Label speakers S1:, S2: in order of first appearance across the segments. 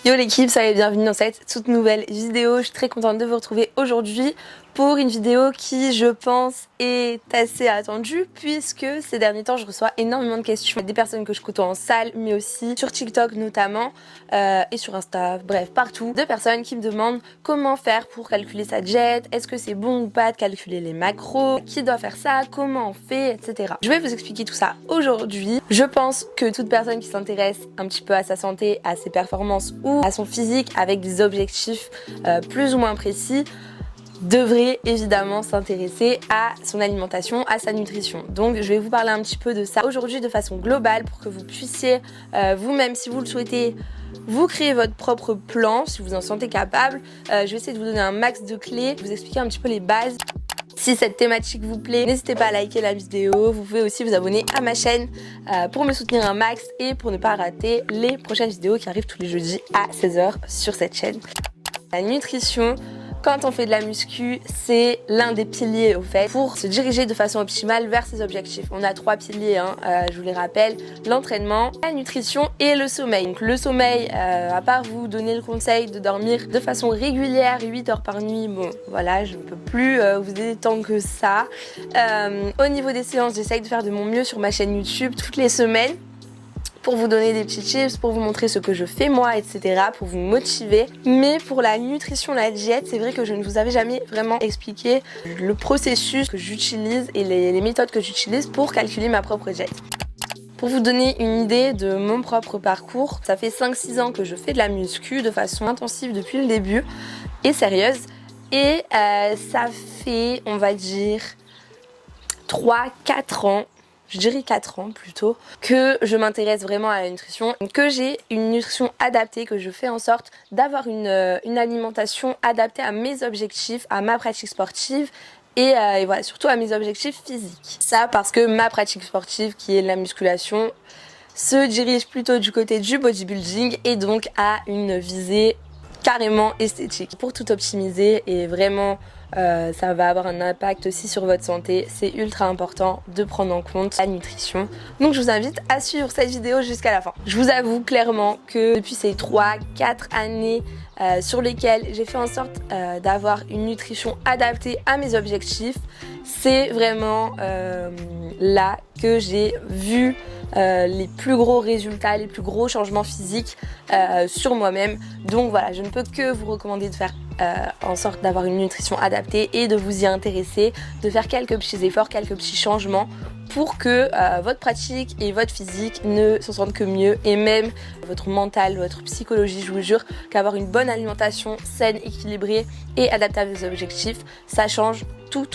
S1: Yo l'équipe, salut et bienvenue dans cette toute nouvelle vidéo. Je suis très contente de vous retrouver aujourd'hui pour une vidéo qui, je pense, est assez attendue puisque ces derniers temps je reçois énormément de questions des personnes que je côtoie en salle mais aussi sur TikTok notamment et sur Insta, bref partout, de personnes qui me demandent comment faire pour calculer sa jet, est-ce que c'est bon ou pas de calculer les macros, qui doit faire ça, comment on fait, etc. Je vais vous expliquer tout ça aujourd'hui. Je pense que toute personne qui s'intéresse un petit peu à sa santé, à ses performances ou à son physique avec des objectifs plus ou moins précis devrait évidemment s'intéresser à son alimentation, à sa nutrition. Donc je vais vous parler un petit peu de ça aujourd'hui de façon globale pour que vous puissiez vous-même, si vous le souhaitez, vous créer votre propre plan si vous en sentez capable. Je vais essayer de vous donner un max de clés, vous expliquer un petit peu les bases. Si cette thématique vous plaît, n'hésitez pas à liker la vidéo. Vous pouvez aussi vous abonner à ma chaîne pour me soutenir un max et pour ne pas rater les prochaines vidéos qui arrivent tous les jeudis à 16 h sur cette chaîne. La nutrition, quand on fait de la muscu, c'est l'un des piliers au fait pour se diriger de façon optimale vers ses objectifs. On a 3 piliers, je vous les rappelle, l'entraînement, la nutrition et le sommeil. Donc le sommeil, à part vous donner le conseil de dormir de façon régulière, 8 heures par nuit, bon voilà, je ne peux plus vous aider tant que ça. Au niveau des séances, j'essaye de faire de mon mieux sur ma chaîne YouTube toutes les semaines, pour vous donner des petits tips, pour vous montrer ce que je fais moi, etc., pour vous motiver. Mais pour la nutrition, la diète, c'est vrai que je ne vous avais jamais vraiment expliqué le processus que j'utilise et les méthodes que j'utilise pour calculer ma propre diète. Pour vous donner une idée de mon propre parcours, ça fait 5-6 ans que je fais de la muscu de façon intensive depuis le début et sérieuse. Et ça fait, on va dire, 3-4 ans, je dirais 4 ans plutôt, que je m'intéresse vraiment à la nutrition, que j'ai une nutrition adaptée, que je fais en sorte d'avoir une alimentation adaptée à mes objectifs, à ma pratique sportive et voilà, surtout à mes objectifs physiques. Ça parce que ma pratique sportive, qui est la musculation, se dirige plutôt du côté du bodybuilding et donc a une visée carrément esthétique. Pour tout optimiser et vraiment ça va avoir un impact aussi sur votre santé, c'est ultra important de prendre en compte la nutrition. Donc je vous invite à suivre cette vidéo jusqu'à la fin. Je vous avoue clairement que depuis ces 3-4 années sur lesquelles j'ai fait en sorte d'avoir une nutrition adaptée à mes objectifs, c'est vraiment là que j'ai vu les plus gros résultats, les plus gros changements physiques sur moi-même. Donc voilà, je ne peux que vous recommander de faire en sorte d'avoir une nutrition adaptée et de vous y intéresser, de faire quelques petits efforts, quelques petits changements pour que votre pratique et votre physique ne s'en sentent que mieux, et même votre mental, votre psychologie. Je vous jure qu'avoir une bonne alimentation saine, équilibrée et adaptée à vos objectifs, ça change tout.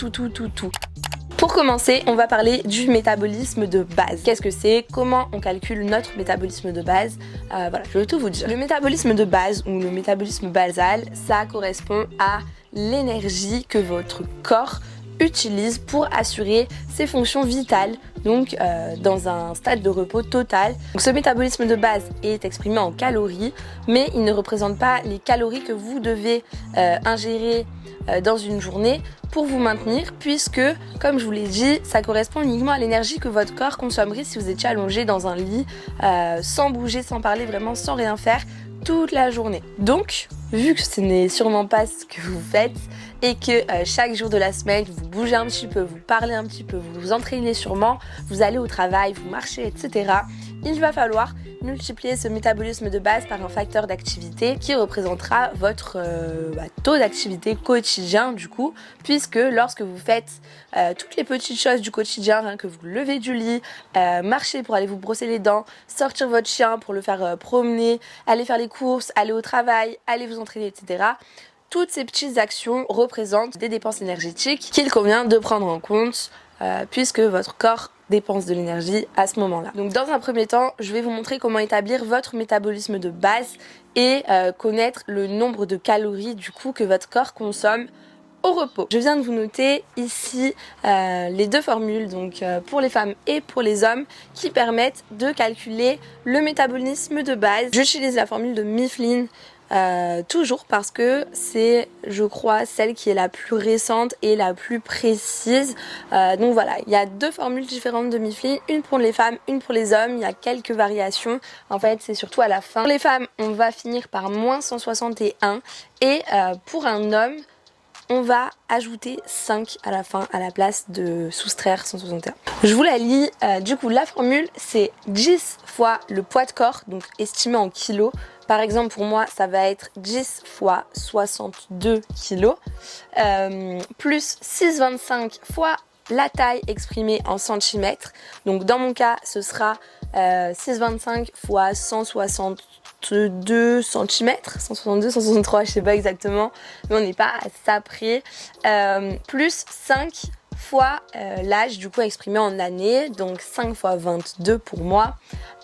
S1: Pour commencer, on va parler du métabolisme de base. Qu'est-ce que c'est? Comment on calcule notre métabolisme de base? Voilà, je vais tout vous dire. Le métabolisme de base ou le métabolisme basal, ça correspond à l'énergie que votre corps utilise pour assurer ses fonctions vitales, donc dans un stade de repos total. Donc, ce métabolisme de base est exprimé en calories, mais il ne représente pas les calories que vous devez ingérer dans une journée pour vous maintenir, puisque comme je vous l'ai dit, ça correspond uniquement à l'énergie que votre corps consommerait si vous étiez allongé dans un lit sans bouger, sans parler, vraiment sans rien faire toute la journée. Donc vu que ce n'est sûrement pas ce que vous faites et que chaque jour de la semaine vous bougez un petit peu, vous parlez un petit peu, vous vous entraînez sûrement, vous allez au travail, vous marchez, etc., il va falloir multiplier ce métabolisme de base par un facteur d'activité qui représentera votre taux d'activité quotidien du coup, puisque lorsque vous faites toutes les petites choses du quotidien, que vous levez du lit, marcher pour aller vous brosser les dents, sortir votre chien pour le faire promener, aller faire les courses, aller au travail, aller vous entraîner, etc., toutes ces petites actions représentent des dépenses énergétiques qu'il convient de prendre en compte puisque votre corps dépense de l'énergie à ce moment-là. Donc dans un premier temps, je vais vous montrer comment établir votre métabolisme de base et connaître le nombre de calories du coup que votre corps consomme au repos. Je viens de vous noter ici les deux formules, donc pour les femmes et pour les hommes, qui permettent de calculer le métabolisme de base. J'utilise la formule de Mifflin toujours parce que c'est, je crois, celle qui est la plus récente et la plus précise. Donc voilà, il y a 2 formules différentes de Mifli, une pour les femmes, une pour les hommes. Il y a quelques variations. En fait, c'est surtout à la fin. Pour les femmes, on va finir par moins 161 et pour un homme, on va ajouter 5 à la fin à la place de soustraire 161. Je vous la lis. Du coup, la formule, c'est 10 fois le poids de corps, donc estimé en kilos. Par exemple, pour moi, ça va être 10 fois 62 kilos, plus 6,25 fois la taille exprimée en centimètres. Donc dans mon cas, ce sera 6,25 fois 162 cm, 162, 163, je sais pas exactement, mais on n'est pas à ça près, plus 5 fois l'âge du coup exprimé en années, donc 5 fois 22 pour moi,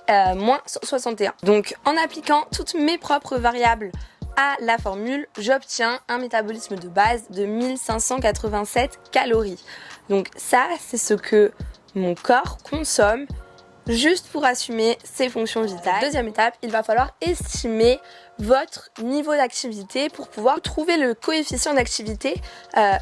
S1: moins 161. Donc en appliquant toutes mes propres variables à la formule, j'obtiens un métabolisme de base de 1587 calories. Donc ça, c'est ce que mon corps consomme juste pour assumer ses fonctions vitales. Deuxième étape, il va falloir estimer votre niveau d'activité pour pouvoir trouver le coefficient d'activité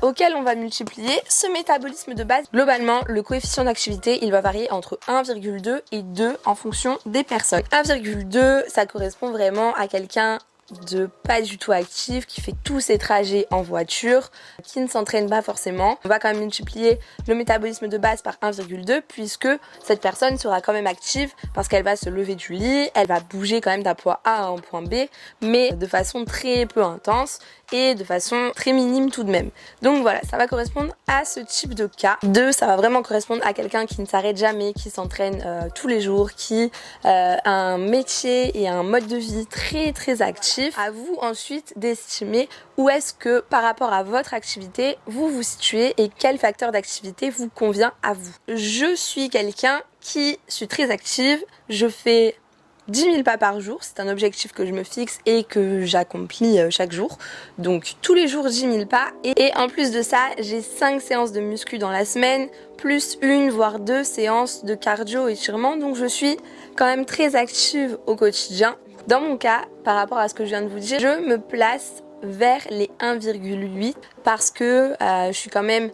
S1: auquel on va multiplier ce métabolisme de base. Globalement, le coefficient d'activité, il va varier entre 1,2 et 2 en fonction des personnes. 1,2, ça correspond vraiment à quelqu'un de pas du tout actif, qui fait tous ses trajets en voiture, qui ne s'entraîne pas forcément. On va quand même multiplier le métabolisme de base par 1,2 puisque cette personne sera quand même active parce qu'elle va se lever du lit, elle va bouger quand même d'un point A à un point B, mais de façon très peu intense et de façon très minime tout de même. Donc voilà, ça va correspondre à ce type de cas. 2, ça va vraiment correspondre à quelqu'un qui ne s'arrête jamais, qui s'entraîne tous les jours, qui a un métier et un mode de vie très actif. À vous ensuite d'estimer où est-ce que par rapport à votre activité vous vous situez et quel facteur d'activité vous convient à vous. Je suis quelqu'un qui suis très active, je fais 10 000 pas par jour, c'est un objectif que je me fixe et que j'accomplis chaque jour. Donc tous les jours 10 000 pas et en plus de ça, j'ai 5 séances de muscu dans la semaine, plus 1 voire 2 séances de cardio étirement. Donc je suis quand même très active au quotidien. Dans mon cas, par rapport à ce que je viens de vous dire, je me place vers les 1,8 parce que je suis quand même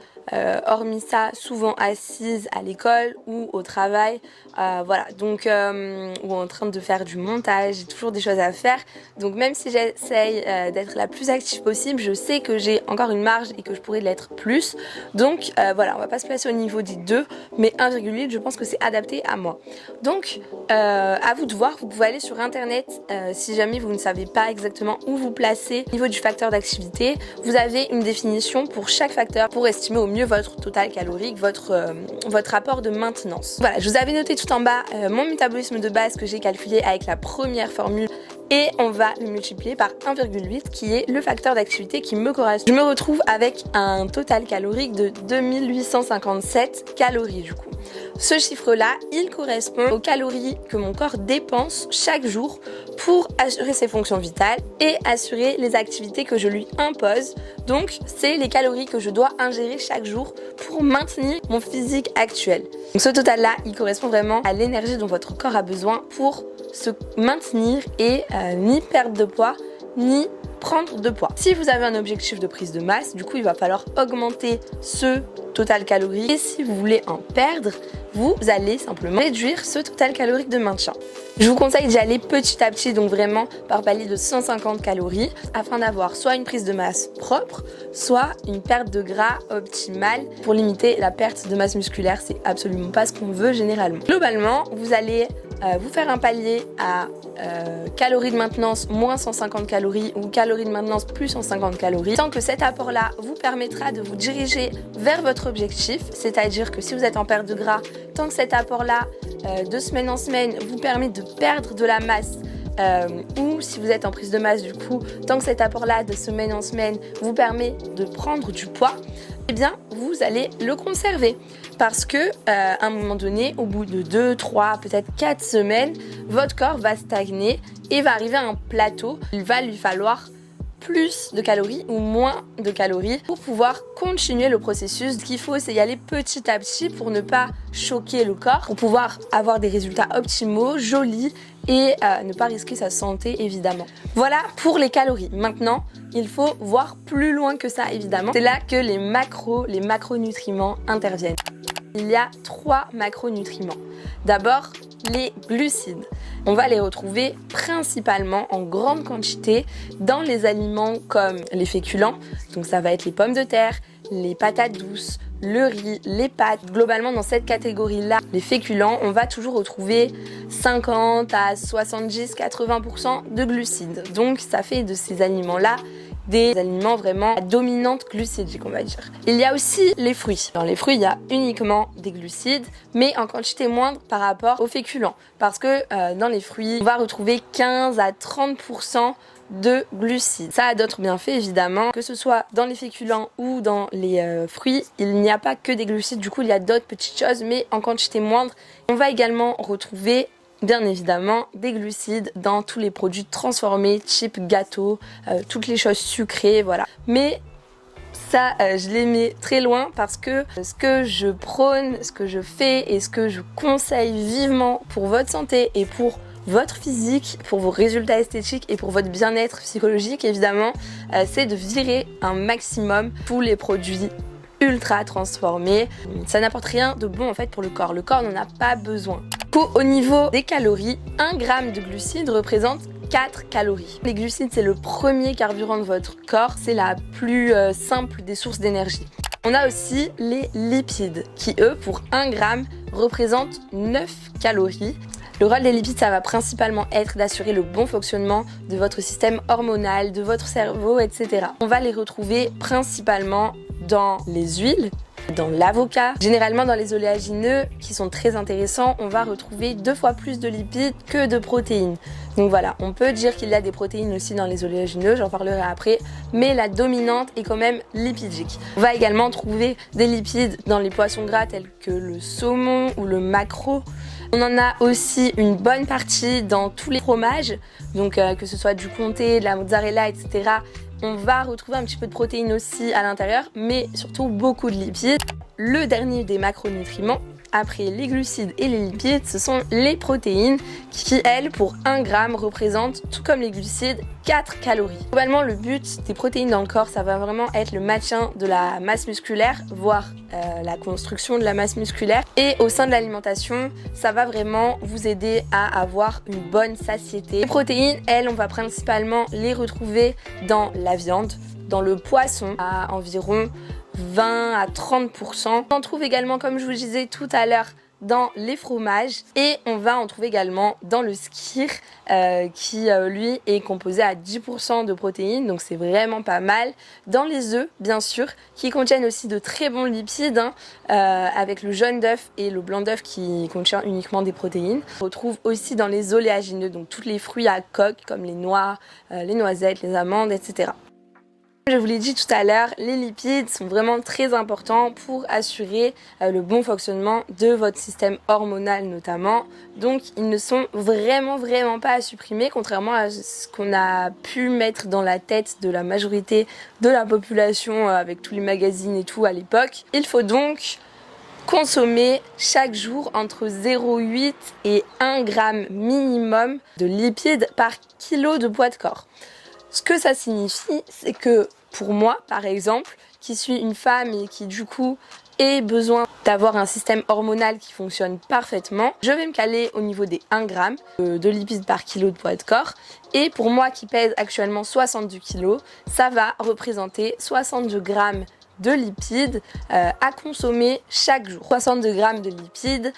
S1: hormis ça souvent assise à l'école ou au travail, voilà, donc ou en train de faire du montage, j'ai toujours des choses à faire, donc même si j'essaye d'être la plus active possible, je sais que j'ai encore une marge et que je pourrais l'être plus, donc voilà, on va pas se placer au niveau des 2, mais 1,8 je pense que c'est adapté à moi. Donc à vous de voir, vous pouvez aller sur internet si jamais vous ne savez pas exactement où vous placer au niveau du facteur d'activité, vous avez une définition pour chaque facteur pour estimer au mieux votre total calorique, votre rapport de maintenance. Voilà, je vous avais noté tout en bas mon métabolisme de base que j'ai calculé avec la première formule et on va le multiplier par 1,8 qui est le facteur d'activité qui me correspond. Je me retrouve avec un total calorique de 2857 calories du coup. Ce chiffre-là, il correspond aux calories que mon corps dépense chaque jour pour assurer ses fonctions vitales et assurer les activités que je lui impose. Donc, c'est les calories que je dois ingérer chaque jour pour maintenir mon physique actuel. Donc, ce total-là, il correspond vraiment à l'énergie dont votre corps a besoin pour se maintenir et ni perdre de poids, ni prendre de poids. Si vous avez un objectif de prise de masse, du coup, il va falloir augmenter ce total calorique. Et si vous voulez en perdre, vous allez simplement réduire ce total calorique de maintien. Je vous conseille d'y aller petit à petit, donc vraiment par palier de 150 calories, afin d'avoir soit une prise de masse propre, soit une perte de gras optimale. Pour limiter la perte de masse musculaire, c'est absolument pas ce qu'on veut généralement. Globalement, vous allez vous faire un palier à calories de maintenance moins 150 calories ou calories de maintenance plus 150 calories, tant que cet apport-là vous permettra de vous diriger vers votre objectif, c'est-à-dire que si vous êtes en perte de gras, tant que cet apport-là de semaine en semaine vous permet de perdre de la masse, ou si vous êtes en prise de masse du coup, tant que cet apport-là de semaine en semaine vous permet de prendre du poids, eh bien vous allez le conserver parce que à un moment donné, au bout de 2, 3, peut-être 4 semaines, votre corps va stagner et va arriver à un plateau. Il va lui falloir plus de calories ou moins de calories pour pouvoir continuer le processus. Ce qu'il faut, c'est y aller petit à petit pour ne pas choquer le corps, pour pouvoir avoir des résultats optimaux, jolis et ne pas risquer sa santé évidemment. Voilà pour les calories. Maintenant, il faut voir plus loin que ça évidemment. C'est là que les macronutriments interviennent. Il y a 3 macronutriments. D'abord, les glucides. On va les retrouver principalement en grande quantité dans les aliments comme les féculents, donc ça va être les pommes de terre, les patates douces, le riz, les pâtes. Globalement, dans cette catégorie-là, les féculents, on va toujours retrouver 50 à 70-80% de glucides. Donc ça fait de ces aliments-là des aliments vraiment à dominante glucidique, on va dire. Il y a aussi les fruits. Dans les fruits, il y a uniquement des glucides, mais en quantité moindre par rapport aux féculents. Parce que dans les fruits, on va retrouver 15 à 30% de glucides. Ça a d'autres bienfaits évidemment, que ce soit dans les féculents ou dans les fruits, il n'y a pas que des glucides, du coup il y a d'autres petites choses, mais en quantité moindre. On va également retrouver bien évidemment des glucides dans tous les produits transformés, type gâteau, toutes les choses sucrées, voilà. Mais ça, je les mets très loin parce que ce que je prône, ce que je fais et ce que je conseille vivement pour votre santé et pour votre physique, pour vos résultats esthétiques et pour votre bien-être psychologique évidemment, c'est de virer un maximum tous les produits ultra transformés. Ça n'apporte rien de bon en fait pour le corps. Le corps n'en a pas besoin. Du coup, au niveau des calories, 1 gramme de glucides représente 4 calories. Les glucides, c'est le premier carburant de votre corps. C'est la plus simple des sources d'énergie. On a aussi les lipides qui, eux, pour 1 gramme, représentent 9 calories. Le rôle des lipides, ça va principalement être d'assurer le bon fonctionnement de votre système hormonal, de votre cerveau, etc. On va les retrouver principalement dans les huiles, dans l'avocat. Généralement dans les oléagineux qui sont très intéressants, on va retrouver 2 fois plus de lipides que de protéines. Donc voilà, on peut dire qu'il y a des protéines aussi dans les oléagineux, j'en parlerai après, mais la dominante est quand même lipidique. On va également trouver des lipides dans les poissons gras tels que le saumon ou le maquereau. On en a aussi une bonne partie dans tous les fromages, donc que ce soit du comté, de la mozzarella, etc. On va retrouver un petit peu de protéines aussi à l'intérieur, mais surtout beaucoup de lipides. Le dernier des macronutriments, après les glucides et les lipides, ce sont les protéines qui, elles, pour 1 gramme, représentent, tout comme les glucides, 4 calories. Globalement, le but des protéines dans le corps, ça va vraiment être le maintien de la masse musculaire, voire la construction de la masse musculaire. Et au sein de l'alimentation, ça va vraiment vous aider à avoir une bonne satiété. Les protéines, elles, on va principalement les retrouver dans la viande, dans le poisson, à environ 20 à 30%. On en trouve également, comme je vous disais tout à l'heure, dans les fromages et on va en trouver également dans le skyr qui lui est composé à 10% de protéines, donc c'est vraiment pas mal. Dans les œufs bien sûr, qui contiennent aussi de très bons lipides avec le jaune d'œuf et le blanc d'œuf qui contient uniquement des protéines. On retrouve aussi dans les oléagineux, donc tous les fruits à coque comme les noix, les noisettes, les amandes, etc. Je vous l'ai dit tout à l'heure, les lipides sont vraiment très importants pour assurer le bon fonctionnement de votre système hormonal notamment. Donc ils ne sont vraiment pas à supprimer, contrairement à ce qu'on a pu mettre dans la tête de la majorité de la population avec tous les magazines et tout à l'époque. Il faut donc consommer chaque jour entre 0,8 et 1 gramme minimum de lipides par kilo de poids de corps. Ce que ça signifie, c'est que pour moi, par exemple, qui suis une femme et qui du coup ait besoin d'avoir un système hormonal qui fonctionne parfaitement, je vais me caler au niveau des 1 gramme de lipides par kilo de poids de corps. Et pour moi qui pèse actuellement 62 kg, ça va représenter 62 grammes de lipides à consommer chaque jour. 62 grammes de lipides.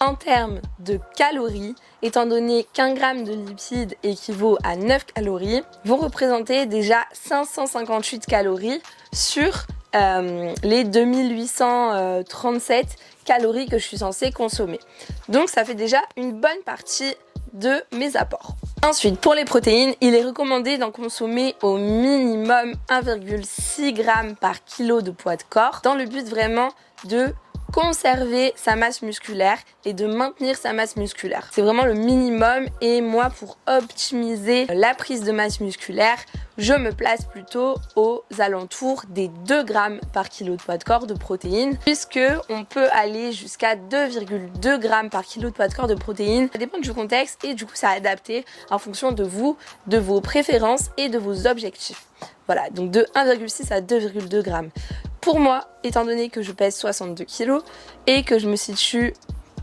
S1: En termes de calories, étant donné qu'1 gramme de lipides équivaut à 9 calories, vont représenter déjà 558 calories sur les 2837 calories que je suis censée consommer. Donc ça fait déjà une bonne partie de mes apports. Ensuite, pour les protéines, il est recommandé d'en consommer au minimum 1,6 g par kilo de poids de corps dans le but vraiment de conserver sa masse musculaire et de maintenir sa masse musculaire. C'est vraiment le minimum et moi pour optimiser la prise de masse musculaire, je me place plutôt aux alentours des 2 grammes par kilo de poids de corps de protéines puisque on peut aller jusqu'à 2,2 grammes par kilo de poids de corps de protéines. Ça dépend du contexte et du coup c'est adapté en fonction de vous, de vos préférences et de vos objectifs. Voilà, donc de 1,6 à 2,2 grammes. Pour moi, étant donné que je pèse 62 kg et que je me situe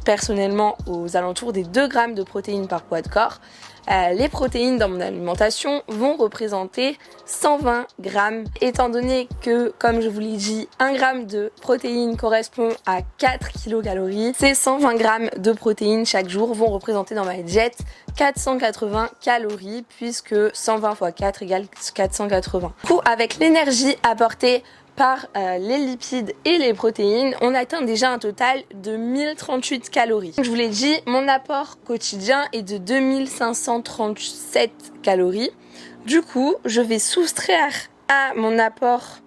S1: personnellement aux alentours des 2 grammes de protéines par poids de corps, les protéines dans mon alimentation vont représenter 120 grammes. Étant donné que, comme je vous l'ai dit, 1 gramme de protéines correspond à 4 kcal, ces 120 grammes de protéines chaque jour vont représenter dans ma diète 480 calories puisque 120 x 4 égale 480. Du coup, avec l'énergie apportée par les lipides et les protéines, on atteint déjà un total de 1038 calories. Je vous l'ai dit, mon apport quotidien est de 2537 calories. Du coup, je vais soustraire à mon apport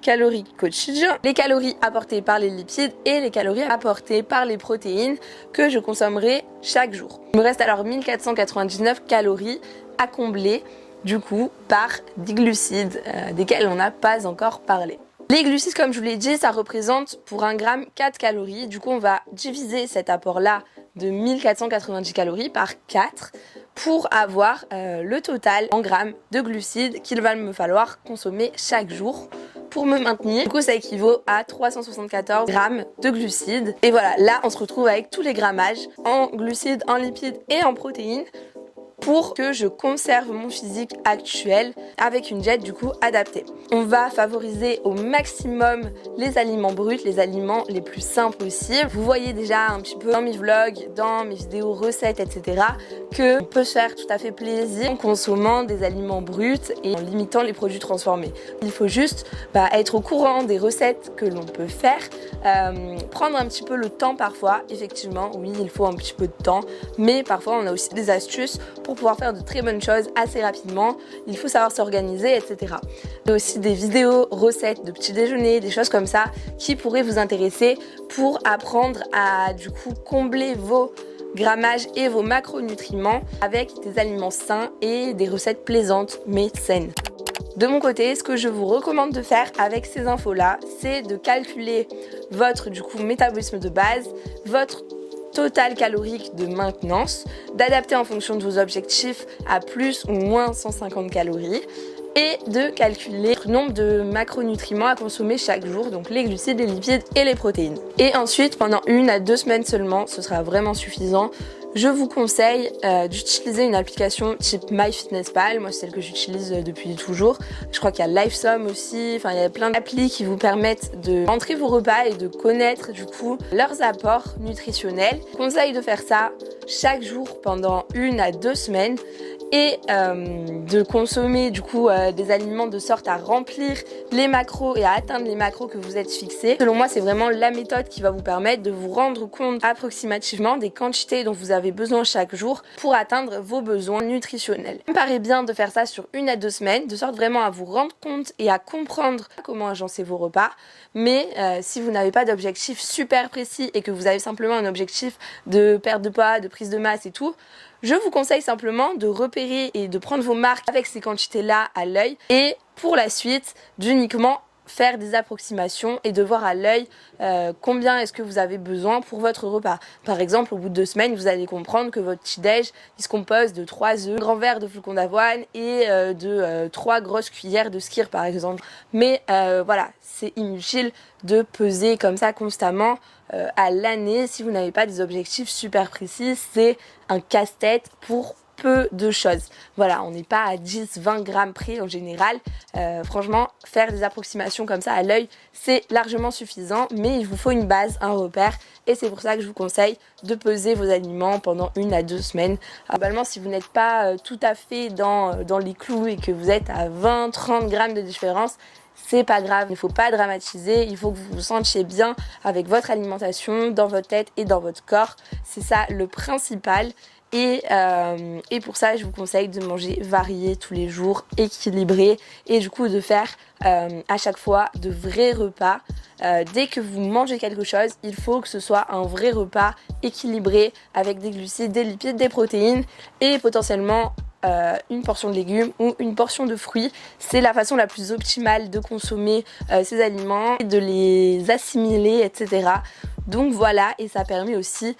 S1: calorique quotidien les calories apportées par les lipides et les calories apportées par les protéines que je consommerai chaque jour. Il me reste alors 1499 calories à combler du coup par des glucides desquels on n'a pas encore parlé. Les glucides, comme je vous l'ai dit, ça représente pour 1 gramme 4 calories. Du coup, on va diviser cet apport-là de 1490 calories par 4 pour avoir le total en grammes de glucides qu'il va me falloir consommer chaque jour pour me maintenir. Du coup, ça équivaut à 374 grammes de glucides. Et voilà, là, on se retrouve avec tous les grammages en glucides, en lipides et en protéines pour que je conserve mon physique actuel avec une diète du coup adaptée. On va favoriser au maximum les aliments bruts, les aliments les plus simples possibles. Vous voyez déjà un petit peu dans mes vlogs, dans mes vidéos recettes, etc. que on peut se faire tout à fait plaisir en consommant des aliments bruts et en limitant les produits transformés. Il faut juste être au courant des recettes que l'on peut faire, prendre un petit peu le temps parfois. Effectivement, oui, il faut un petit peu de temps, mais parfois on a aussi des astuces pour pouvoir faire de très bonnes choses assez rapidement. Il faut savoir s'organiser, etc. Il y a aussi des vidéos recettes de petit déjeuner, des choses comme ça qui pourraient vous intéresser pour apprendre à du coup combler vos grammages et vos macronutriments avec des aliments sains et des recettes plaisantes mais saines. De mon côté, ce que je vous recommande de faire avec ces infos-là, c'est de calculer votre du coup métabolisme de base, votre total calorique de maintenance, d'adapter en fonction de vos objectifs à plus ou moins 150 calories et de calculer le nombre de macronutriments à consommer chaque jour, donc les glucides, les lipides et les protéines. Et ensuite, pendant 1 à 2 semaines seulement, ce sera vraiment suffisant. Je vous conseille d'utiliser une application type MyFitnessPal. Moi, c'est celle que j'utilise depuis toujours. Je crois qu'il y a LiveSum aussi. Enfin, il y a plein d'applis qui vous permettent de rentrer vos repas et de connaître du coup leurs apports nutritionnels. Je vous conseille de faire ça chaque jour pendant 1 à 2 semaines et de consommer du coup des aliments de sorte à remplir les macros et à atteindre les macros que vous êtes fixés. Selon moi, c'est vraiment la méthode qui va vous permettre de vous rendre compte approximativement des quantités dont vous avez besoin chaque jour pour atteindre vos besoins nutritionnels. Il me paraît bien de faire ça sur 1 à 2 semaines, de sorte vraiment à vous rendre compte et à comprendre comment agencer vos repas. Mais si vous n'avez pas d'objectif super précis et que vous avez simplement un objectif de perte de poids, de prise de masse et tout, je vous conseille simplement de repérer et de prendre vos marques avec ces quantités-là à l'œil et pour la suite d'uniquement faire des approximations et de voir à l'œil combien est-ce que vous avez besoin pour votre repas. Par exemple, au bout de 2 semaines, vous allez comprendre que votre petit-déj il se compose de 3 œufs, un grand verre de flocons d'avoine et de 3 grosses cuillères de skyr par exemple. Mais voilà, c'est inutile de peser comme ça constamment à l'année si vous n'avez pas des objectifs super précis. C'est un casse-tête pour peu de choses. Voilà, on n'est pas à 10-20 grammes près en général. Franchement, faire des approximations comme ça à l'œil, c'est largement suffisant, mais il vous faut une base, un repère, et c'est pour ça que je vous conseille de peser vos aliments pendant 1 à 2 semaines. Globalement, si vous n'êtes pas tout à fait dans les clous et que vous êtes à 20-30 grammes de différence, c'est pas grave, il ne faut pas dramatiser, il faut que vous vous sentiez bien avec votre alimentation, dans votre tête et dans votre corps. C'est ça le principal. Et pour ça je vous conseille de manger varié tous les jours, équilibré, et du coup de faire à chaque fois de vrais repas. Dès que vous mangez quelque chose, il faut que ce soit un vrai repas équilibré avec des glucides, des lipides, des protéines et potentiellement une portion de légumes ou une portion de fruits. C'est la façon la plus optimale de consommer ces aliments, de les assimiler, etc. Donc voilà, et ça permet aussi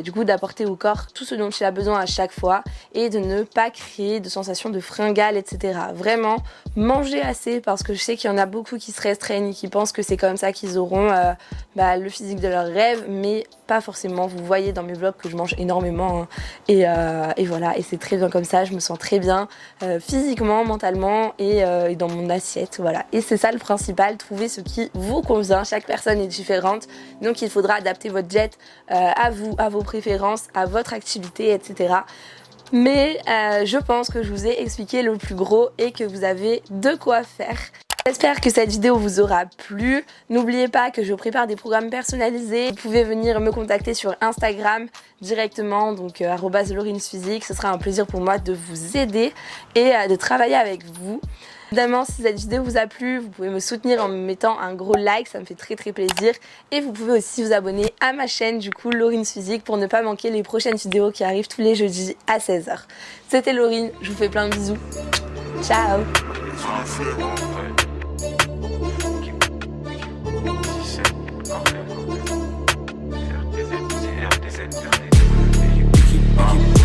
S1: du coup d'apporter au corps tout ce dont il a besoin à chaque fois et de ne pas créer de sensation de fringale, etc. Vraiment, mangez assez, parce que je sais qu'il y en a beaucoup qui se restreignent et qui pensent que c'est comme ça qu'ils auront le physique de leurs rêves, mais pas forcément. Vous voyez dans mes vlogs que je mange énormément hein. Et voilà, et c'est très bien comme ça, je me sens très bien physiquement, mentalement et dans mon assiette, voilà. Et c'est ça le principal, trouver ce qui vous convient. Chaque personne est différente, donc il faudra adapter votre diète à vous, à vos préférences, à votre activité, etc. Mais je pense que je vous ai expliqué le plus gros et que vous avez de quoi faire. J'espère que cette vidéo vous aura plu. N'oubliez pas que je prépare des programmes personnalisés. Vous pouvez venir me contacter sur Instagram directement, donc @laurinePhysique. Ce sera un plaisir pour moi de vous aider et de travailler avec vous. Évidemment, si cette vidéo vous a plu, vous pouvez me soutenir en me mettant un gros like, ça me fait très plaisir. Et vous pouvez aussi vous abonner à ma chaîne, du coup, Laurine Physique, pour ne pas manquer les prochaines vidéos qui arrivent tous les jeudis à 16 h. C'était Laurine, je vous fais plein de bisous. Ciao!
S2: Keep